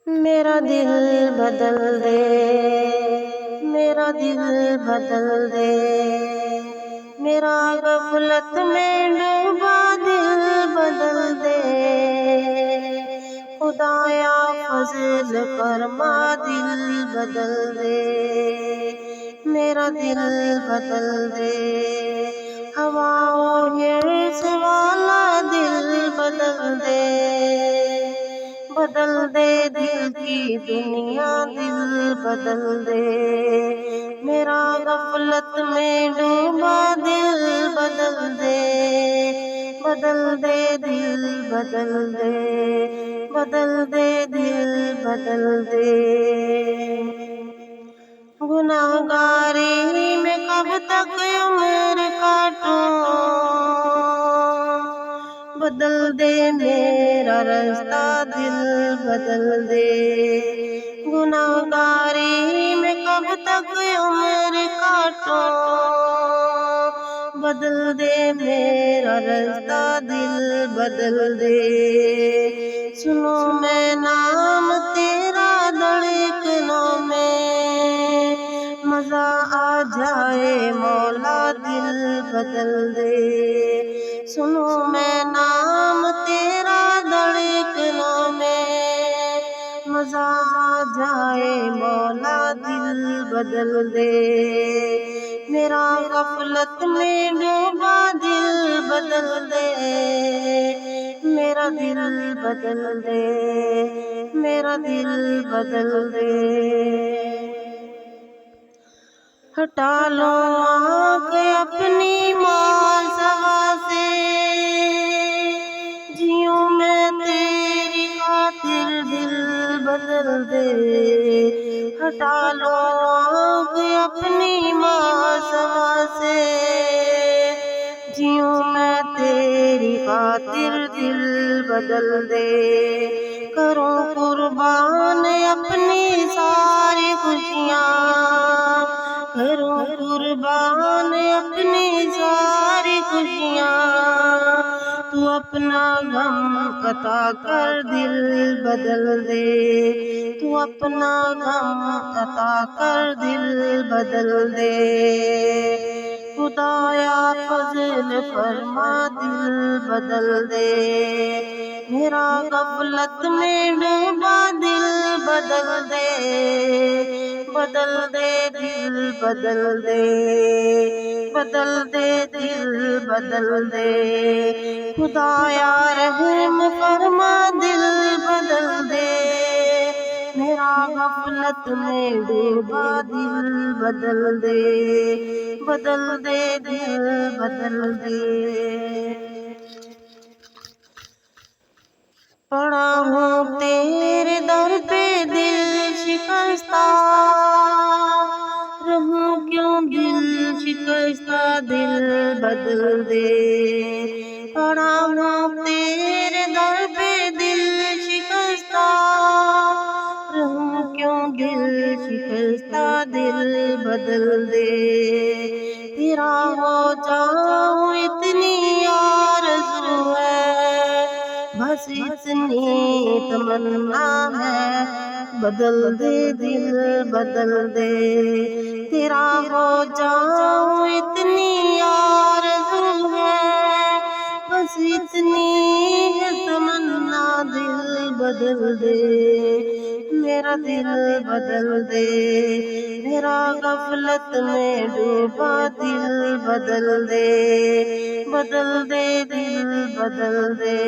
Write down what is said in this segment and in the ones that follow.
میرا دل بدل دے، میرا دل بدل دے، میرا غفلت میں ڈوبا دل بدل دے، خدایا فضل فرما دل بدل دے، میرا دل بدل دے، ہواؤں حرص والا دل بدل دے، بدل دے دل کی دنیا دل بدل دے، میرا غفلت میں ڈوبا دل بدل دے، بدل دے دل بدل دے، بدل دے دل بدل دے، گناہگاری میں کب تک عمر کاٹوں، بدل دے میرا راستہ دل بدل دے، گناہگاری میں کب تک عمر کاٹوں، بدل دے میرا راستہ دل بدل دے، سنو میں نام تیرا دھڑکنوں میں، مزہ آ جائے مولا دل بدل دے، سنو میں نام تیرا دھڑکنوں میں، مزہ آ جائے مولا دل بدل دے، میرا غفلت میں ڈوبا دل بدل دے، میرا دل بدل دے، میرا دل بدل دے، ہٹا لو آنکھ اپنی ماسوا سے، جیوں میں تیری خاطر دل بدل دے، ہٹا لو آنکھ اپنی ماسوا سے، جیوں میں تیری خاطر دل بدل دے، کروں قربان اپنی ساری خوشیاں، کروں قربان اپنی ساری خوشیاں، تو اپنا غم عطا کر دل بدل دے، تو اپنا غم عطا کر دل بدل دے، خدایا فضل فرما دل بدل دے، میرا غفلت میں ڈوبا دل بدل دے، بدل دے دل بدل دے، بدل دے دل بدل دے، خدایا رحم فرما دل بدل دے، میرا غفلت میں ڈوبا دل بدل دے، بدل دے دل بدل دے، پڑا ہوں تیرے در پہ دل شکستہ، رہوں کیوں دل شکستہ دل بدل دے، پڑا ہوں تیرے در پہ دل شکستہ، رہوں کیوں دل شکستہ دل بدل دے، تیرا ہو جاؤں اتنی آرزو ہے، بس اتنی تمنا ہے، بدل دے دل بدل دے، تیرا ہو جاؤں اتنی آرزو ہے، بس اتنی تمنا دل بدل دے، میرا دل بدل دے، میرا غفلت میں ڈوبا دل بدل دے، بدل دے دل بدل دے،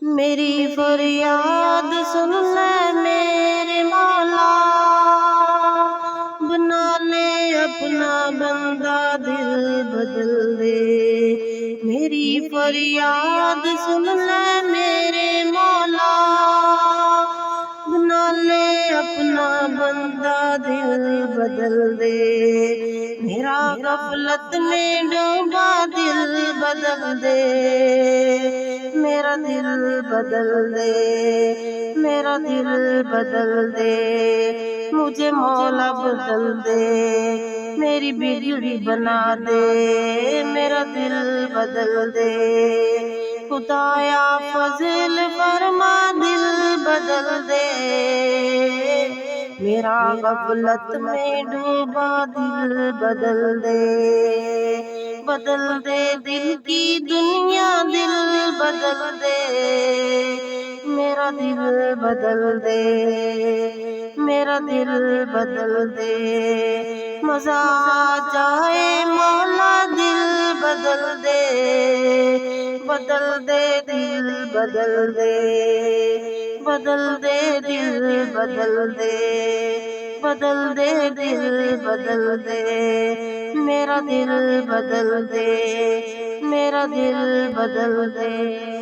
میری فریاد سن لے میرے مولا، بنا لے اپنا بندہ دل بدل دے، میری فریاد سن لے میرے مولا، بنا لے اپنا بندہ دل بدل دے، میرا غفلت میں ڈوبا دل بدل دے، میرا دل بدل دے، میرا دل بدل دے، مجھے مولا بدل دے، میری بگڑی بنا دے، میرا دل بدل دے، خدایا فضل فرما بدل دے، میرا غفلت میں ڈوبا دل بدل دے، بدل دے دل کی دنیا دل بدل دے، میرا دل بدل دے، میرا دل بدل دے، مزہ آ جائے مولا دل بدل دے، بدل دے دل بدل دے، بدل دے دل بدل دے، بدل دے دل بدل دے، میرا دل بدل دے، میرا دل بدل دے۔